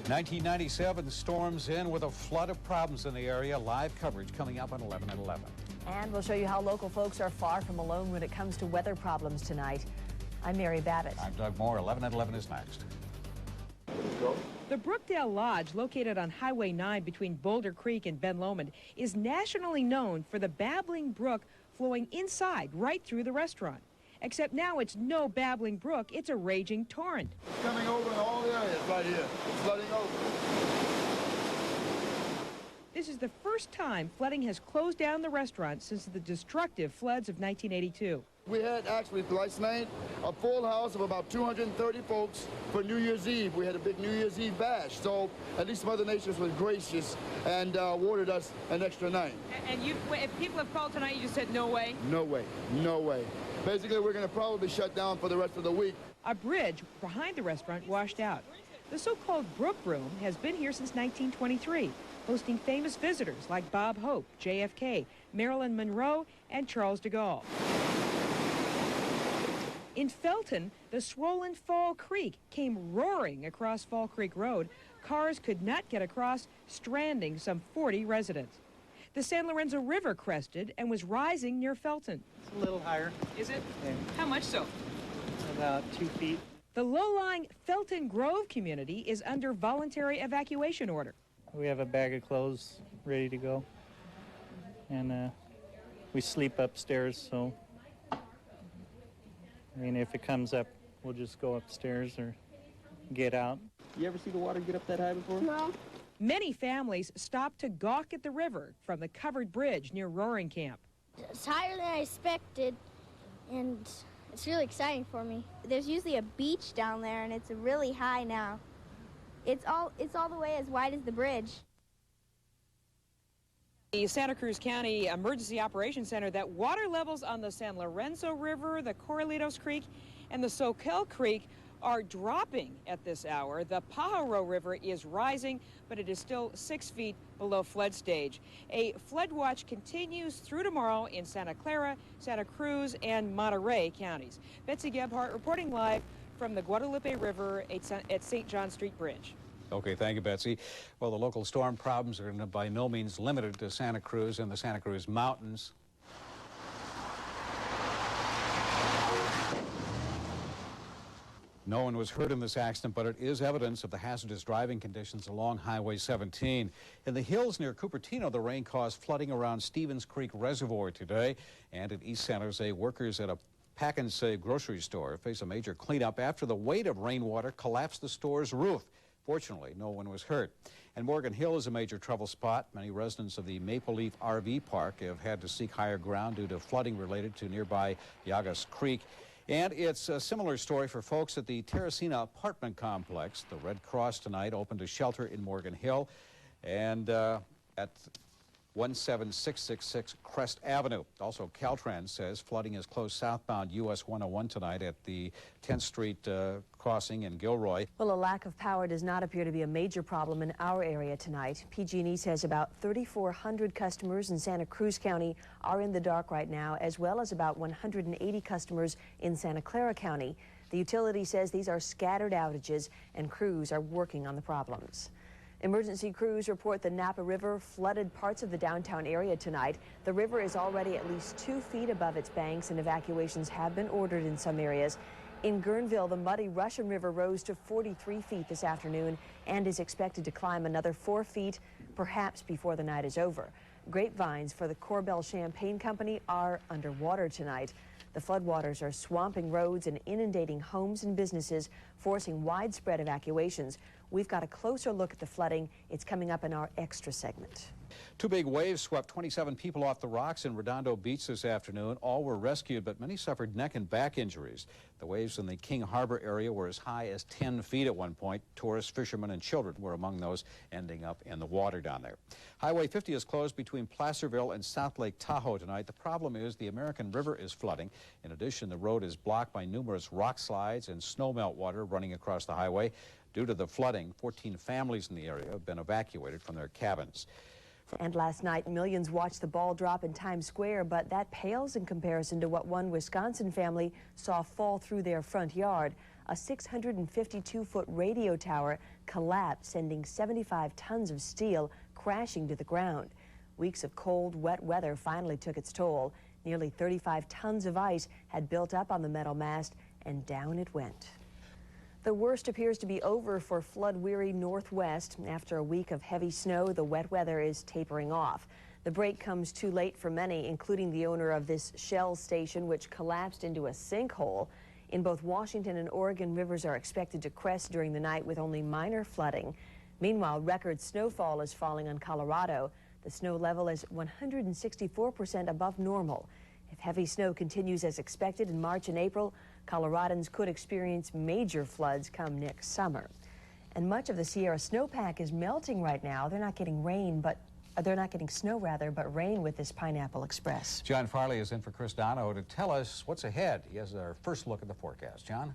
1997 storms in with a flood of problems in the area. Live coverage coming up on 11 at 11. And we'll show you how local folks are far from alone when it comes to weather problems tonight. I'm Mary Babbitt. I'm Doug Moore. 11 at 11 is next. The Brookdale Lodge, located on Highway 9 between Boulder Creek and Ben Lomond, is nationally known for the babbling brook flowing inside right through the restaurant. Except now it's no babbling brook, it's a raging torrent. It's coming over in all areas right here. It's flooding over. This is the first time flooding has closed down the restaurant since the destructive floods of 1982. We had actually last night a full house of about 230 folks for New Year's Eve. We had a big New Year's Eve bash, so at least Mother Nature was gracious and awarded us an extra night. And if people have called tonight, you just said no way? No way, no way. Basically, we're going to probably shut down for the rest of the week. A bridge behind the restaurant washed out. The so-called Brook Room has been here since 1923, hosting famous visitors like Bob Hope, JFK, Marilyn Monroe, and Charles de Gaulle. In Felton, the swollen Fall Creek came roaring across Fall Creek Road. Cars could not get across, stranding some 40 residents. The San Lorenzo River crested and was rising near Felton. It's a little higher. Is it? Yeah. How much so? About 2 feet. The low-lying Felton Grove community is under voluntary evacuation order. We have a bag of clothes ready to go. And we sleep upstairs, so I mean, if it comes up, we'll just go upstairs or get out. You ever see the water get up that high before? No. Many families stopped to gawk at the river from the covered bridge near Roaring Camp. It's higher than I expected, and it's really exciting for me. There's usually a beach down there, and it's really high now. It's all the way as wide as the bridge. The Santa Cruz County Emergency Operations Center that water levels on the San Lorenzo River, the Corralitos Creek, and the Soquel Creek are dropping at this hour. The Pajaro River is rising, but it is still 6 feet below flood stage. A flood watch continues through tomorrow in Santa Clara, Santa Cruz, and Monterey counties. Betsy Gebhardt reporting live from the Guadalupe River at St. John Street Bridge. Okay, thank you, Betsy. Well, the local storm problems are by no means limited to Santa Cruz and the Santa Cruz Mountains. No one was hurt in this accident, but it is evidence of the hazardous driving conditions along Highway 17. In the hills near Cupertino, the rain caused flooding around Stevens Creek Reservoir today. And in East San Jose, workers at a Pack and Save grocery store face a major cleanup after the weight of rainwater collapsed the store's roof. Fortunately, no one was hurt. And Morgan Hill is a major trouble spot. Many residents of the Maple Leaf RV Park have had to seek higher ground due to flooding related to nearby Yagas Creek. And it's a similar story for folks at the Terracina apartment complex. The Red Cross tonight opened a shelter in Morgan Hill and at 17666 Crest Avenue. Also, Caltrans says flooding is closed southbound US 101 tonight at the 10th Street crossing in Gilroy. Well, a lack of power does not appear to be a major problem in our area tonight. PG&E says about 3,400 customers in Santa Cruz County are in the dark right now, as well as about 180 customers in Santa Clara County. The utility says these are scattered outages, and crews are working on the problems. Emergency crews report the Napa River flooded parts of the downtown area tonight. The river is already at least 2 feet above its banks, and evacuations have been ordered in some areas. In Guerneville, the muddy Russian River rose to 43 feet this afternoon and is expected to climb another 4 feet, perhaps before the night is over. Grapevines for the Corbel Champagne Company are underwater tonight. The floodwaters are swamping roads and inundating homes and businesses, forcing widespread evacuations. We've got a closer look at the flooding. It's coming up in our extra segment. Two big waves swept 27 people off the rocks in Redondo Beach this afternoon. All were rescued, but many suffered neck and back injuries. The waves in the King Harbor area were as high as 10 feet at one point. Tourists, fishermen, and children were among those ending up in the water down there. Highway 50 is closed between Placerville and South Lake Tahoe tonight. The problem is the American River is flooding. In addition, the road is blocked by numerous rock slides and snowmelt water running across the highway. Due to the flooding, 14 families in the area have been evacuated from their cabins. And last night, millions watched the ball drop in Times Square, but that pales in comparison to what one Wisconsin family saw fall through their front yard. a 652-foot radio tower collapsed, sending 75 tons of steel crashing to the ground. Weeks of cold, wet weather finally took its toll. Nearly 35 tons of ice had built up on the metal mast, and down it went. The worst appears to be over for flood-weary Northwest. After a week of heavy snow, the wet weather is tapering off. The break comes too late for many, including the owner of this Shell station, which collapsed into a sinkhole. In both Washington and Oregon, rivers are expected to crest during the night with only minor flooding. Meanwhile, record snowfall is falling on Colorado. The snow level is 164% above normal. If heavy snow continues as expected in March and April, Coloradans could experience major floods come next summer. And much of the Sierra snowpack is melting right now. They're not getting snow rather, but rain with this Pineapple Express. John Farley is in for Chris Dono to tell us what's ahead. He has our first look at the forecast. John?